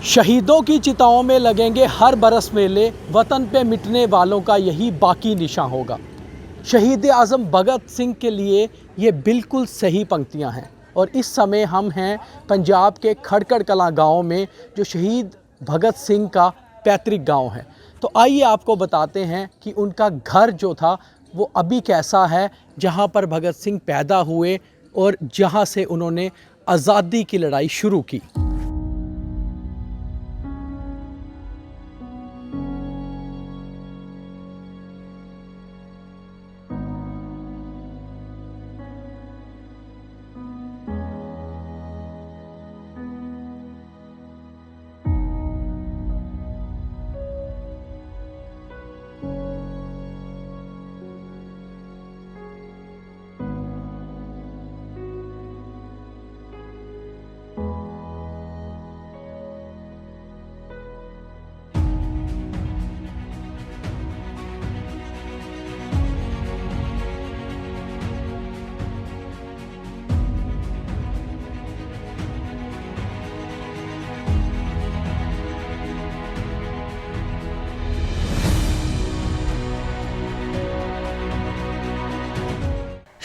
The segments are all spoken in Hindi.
शहीदों की चिताओं में लगेंगे हर बरस मेले, वतन पे मिटने वालों का यही बाकी निशान होगा। शहीद आज़म भगत सिंह के लिए ये बिल्कुल सही पंक्तियां हैं। और इस समय हम हैं पंजाब के खड़खड़ कलां गांव में, जो शहीद भगत सिंह का पैतृक गांव है। तो आइए आपको बताते हैं कि उनका घर जो था वो अभी कैसा है, जहां पर भगत सिंह पैदा हुए और जहां से उन्होंने आज़ादी की लड़ाई शुरू की।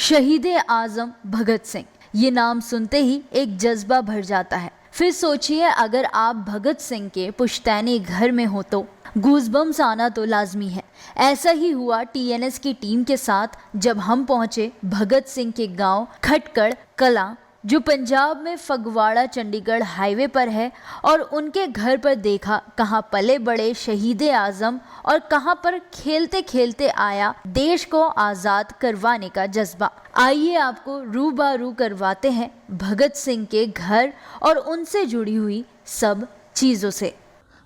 शहीद आज़म भगत सिंह, ये नाम सुनते ही एक जज्बा भर जाता है। फिर सोचिए, अगर आप भगत सिंह के पुश्तैनी घर में हो तो गूज़बम्स आना तो लाजमी है। ऐसा ही हुआ टीएनएस की टीम के साथ जब हम पहुंचे भगत सिंह के गांव खटकड़ कलां, जो पंजाब में फगवाड़ा चंडीगढ़ हाईवे पर है, और उनके घर पर देखा कहां पले बड़े शहीद आज़म और कहां पर खेलते खेलते आया देश को आज़ाद करवाने का जज्बा। आइए आपको रूबरू करवाते हैं भगत सिंह के घर और उनसे जुड़ी हुई सब चीज़ों से।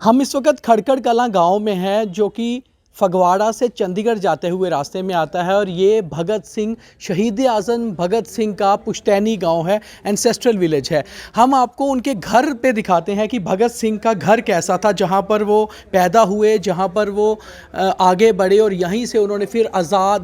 हम इस वक्त खड़खड़ कलां गांव में हैं, जो कि फगवाड़ा से चंडीगढ़ जाते हुए रास्ते में आता है। और ये भगत सिंह, शहीद आज़म भगत सिंह का पुश्तैनी गांव है, एंसेस्ट्रल विलेज है। हम आपको उनके घर पे दिखाते हैं कि भगत सिंह का घर कैसा था, जहां पर वो पैदा हुए, जहां पर वो आगे बढ़े और यहीं से उन्होंने फिर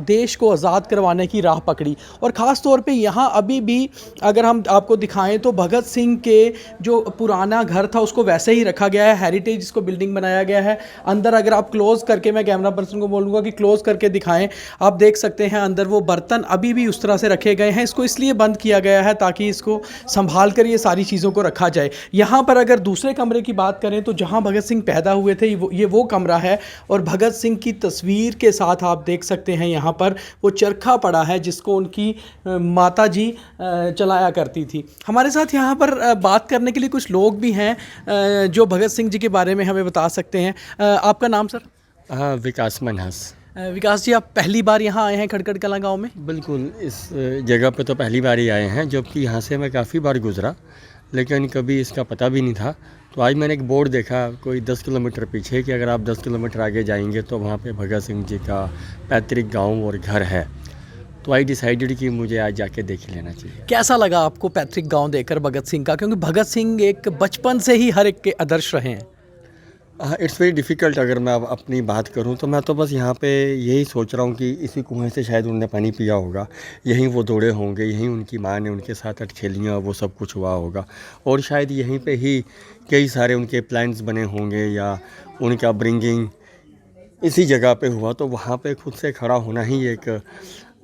देश को आज़ाद करवाने की राह पकड़ी। और ख़ास तौर पे यहाँ अभी भी अगर हम आपको दिखाएं तो भगत सिंह के जो पुराना घर था उसको वैसे ही रखा गया है, हेरिटेज इसको बिल्डिंग बनाया गया है। अंदर अगर आप क्लोज़ करके, मैं कैमरा पर्सन को बोलूँगा कि क्लोज करके दिखाएं, आप देख सकते हैं अंदर वो बर्तन अभी भी उस तरह से रखे गए हैं। इसको इसलिए बंद किया गया है ताकि इसको संभाल कर ये सारी चीज़ों को रखा जाए। यहाँ पर अगर दूसरे कमरे की बात करें तो जहाँ भगत सिंह पैदा हुए थे ये वो कमरा है। और भगत सिंह की तस्वीर के साथ आप देख सकते हैं यहाँ पर वो चरखा पड़ा है, जिसको उनकी माता जी चलाया करती थी। हमारे साथ यहाँ पर बात करने के लिए कुछ लोग भी हैं जो भगत सिंह जी के बारे में हमें बता सकते हैं। आपका नाम सर? हाँ, विकास मनहस। विकास जी, आप पहली बार यहाँ आए हैं खड़खड़ कलां गांव में? बिल्कुल, इस जगह पे तो पहली बार ही आए हैं, जबकि यहाँ से मैं काफ़ी बार गुज़रा, लेकिन कभी इसका पता भी नहीं था। तो आज मैंने एक बोर्ड देखा कोई 10 किलोमीटर पीछे कि अगर आप 10 किलोमीटर आगे जाएंगे तो वहाँ पे भगत सिंह जी का पैतृक गांव और घर है। तो आई डिसाइडेड कि मुझे आज जाके देख लेना चाहिए। कैसा लगा आपको पैतृक गाँव देखकर भगत सिंह का? क्योंकि भगत सिंह एक बचपन से ही हर एक के आदर्श रहे हैं। It's very difficult. अगर मैं अब अपनी बात करूं तो मैं तो बस यहाँ पे यही सोच रहा हूँ कि इसी कुएं से शायद उन्होंने पानी पिया होगा, यहीं वो दौड़े होंगे, यहीं उनकी माँ ने उनके साथ अटखेलियाँ वो सब कुछ हुआ होगा, और शायद यहीं पे ही कई सारे उनके प्लान्स बने होंगे, या उनका ब्रिंगिंग इसी जगह पे हुआ। तो वहाँ पे खुद से खड़ा होना ही एक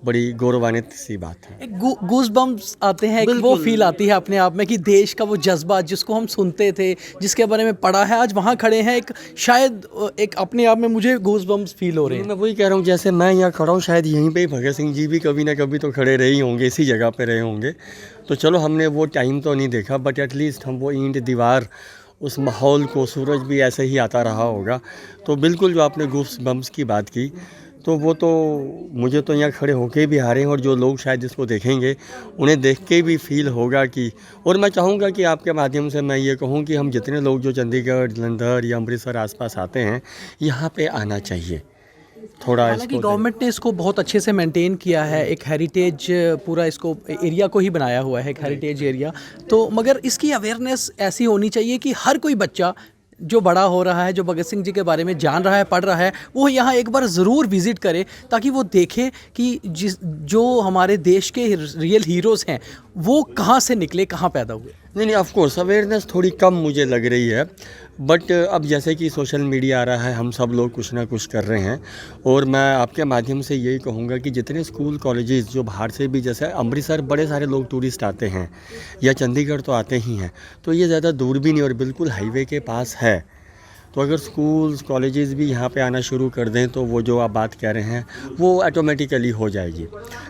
बड़ी गौरवान्वित सी बात है। एक गूज बम्स आते हैं, एक वो फील आती है अपने आप में कि देश का वो जज्बा जिसको हम सुनते थे, जिसके बारे में पढ़ा है, आज वहाँ खड़े हैं। एक शायद एक अपने आप में मुझे गूज बम्स फील हो रहे हैं। मैं वही कह रहा हूँ, जैसे मैं यहाँ खड़ा हूँ, शायद यहीं पे ही भगत सिंह जी भी कभी ना कभी तो खड़े रहे ही होंगे, इसी जगह पे रहे होंगे। तो चलो, हमने वो टाइम तो नहीं देखा, बट एटलीस्ट हम वो ईंट दीवार, उस माहौल को, सूरज भी ऐसे ही आता रहा होगा। तो बिल्कुल, जो आपने गूज बम्स की बात की, तो वो तो मुझे तो यहाँ खड़े होके भी आ रहे हैं, और जो लोग शायद इसको देखेंगे उन्हें देख के भी फील होगा कि, और मैं चाहूँगा कि आपके माध्यम से मैं ये कहूँ कि हम जितने लोग जो चंडीगढ़, जलंधर या अमृतसर आसपास आते हैं, यहाँ पे आना चाहिए थोड़ा। हालांकि गवर्नमेंट ने इसको बहुत अच्छे से मेंटेन किया है, एक हेरिटेज पूरा इसको एरिया को ही बनाया हुआ है, एक हेरिटेज एरिया। तो मगर इसकी अवेयरनेस ऐसी होनी चाहिए कि हर कोई बच्चा जो बड़ा हो रहा है, जो भगत सिंह जी के बारे में जान रहा है, पढ़ रहा है, वो यहाँ एक बार ज़रूर विज़िट करे, ताकि वो देखे कि जो हमारे देश के रियल हीरोज़ हैं वो कहाँ से निकले, कहाँ पैदा हुए। नहीं ऑफ कोर्स अवेयरनेस थोड़ी कम मुझे लग रही है, बट अब जैसे कि सोशल मीडिया आ रहा है, हम सब लोग कुछ ना कुछ कर रहे हैं। और मैं आपके माध्यम से यही कहूँगा कि जितने स्कूल कॉलेजेस जो बाहर से भी, जैसे अमृतसर बड़े सारे लोग टूरिस्ट आते हैं, या चंडीगढ़ तो आते ही हैं, तो ये ज़्यादा दूर भी नहीं और बिल्कुल हाईवे के पास है। तो अगर स्कूल्स कॉलेजेस भी यहाँ पे आना शुरू कर दें तो वो जो आप बात कह रहे हैं वो ऑटोमेटिकली हो जाएगी।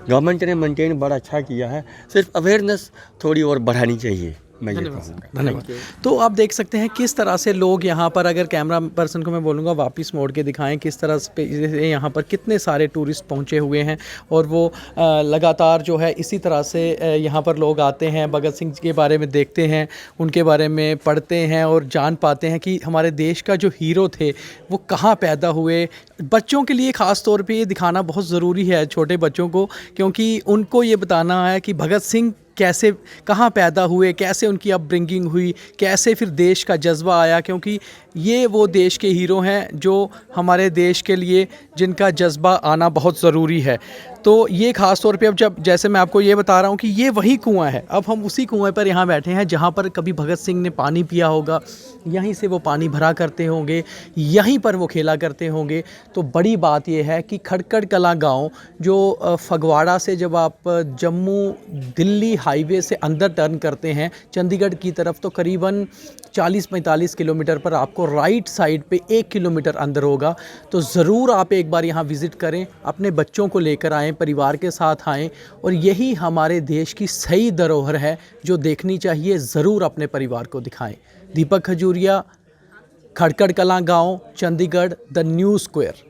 गवर्नमेंट ने मेंटेन बड़ा अच्छा किया है, सिर्फ अवेयरनेस थोड़ी और बढ़ानी चाहिए, मैं ये कहूँगा। धन्यवाद। तो आप देख सकते हैं किस तरह से लोग यहाँ पर, अगर कैमरा पर्सन को मैं बोलूँगा वापस मोड़ के दिखाएं, किस तरह से यहाँ पर कितने सारे टूरिस्ट पहुँचे हुए हैं और वो लगातार जो है इसी तरह से यहाँ पर लोग आते हैं, भगत सिंह के बारे में देखते हैं, उनके बारे में पढ़ते हैं और जान पाते हैं कि हमारे देश का जो हीरो थे वो कहाँ पैदा हुए। बच्चों के लिए ख़ास तौर पे ये दिखाना बहुत ज़रूरी है, छोटे बच्चों को, क्योंकि उनको ये बताना है कि भगत सिंह कैसे, कहाँ पैदा हुए, कैसे उनकी अपब्रिंगिंग हुई, कैसे फिर देश का जज्बा आया, क्योंकि ये वो देश के हीरो हैं जो हमारे देश के लिए, जिनका जज्बा आना बहुत ज़रूरी है। तो ये ख़ास तौर पे अब जब, जैसे मैं आपको ये बता रहा हूँ कि ये वही कुआं है, अब हम उसी कुएं पर यहाँ बैठे हैं जहाँ पर कभी भगत सिंह ने पानी पिया होगा, यहीं से वो पानी भरा करते होंगे, यहीं पर वो खेला करते होंगे। तो बड़ी बात ये है कि खड़खड़ कलां गांव जो फगवाड़ा से जब आप जम्मू दिल्ली हाईवे से अंदर टर्न करते हैं चंडीगढ़ की तरफ, तो करीबन 40-45 किलोमीटर पर आपको राइट साइड पे 1 किलोमीटर अंदर होगा। तो ज़रूर आप एक बार यहाँ विज़िट करें, अपने बच्चों को लेकर आएँ, परिवार के साथ आएँ, और यही हमारे देश की सही धरोहर है जो देखनी चाहिए। ज़रूर अपने परिवार को दिखाएं। दीपक खजूरिया, खड़खड़ कलां गाँव, चंडीगढ़, द न्यू स्क्वायर।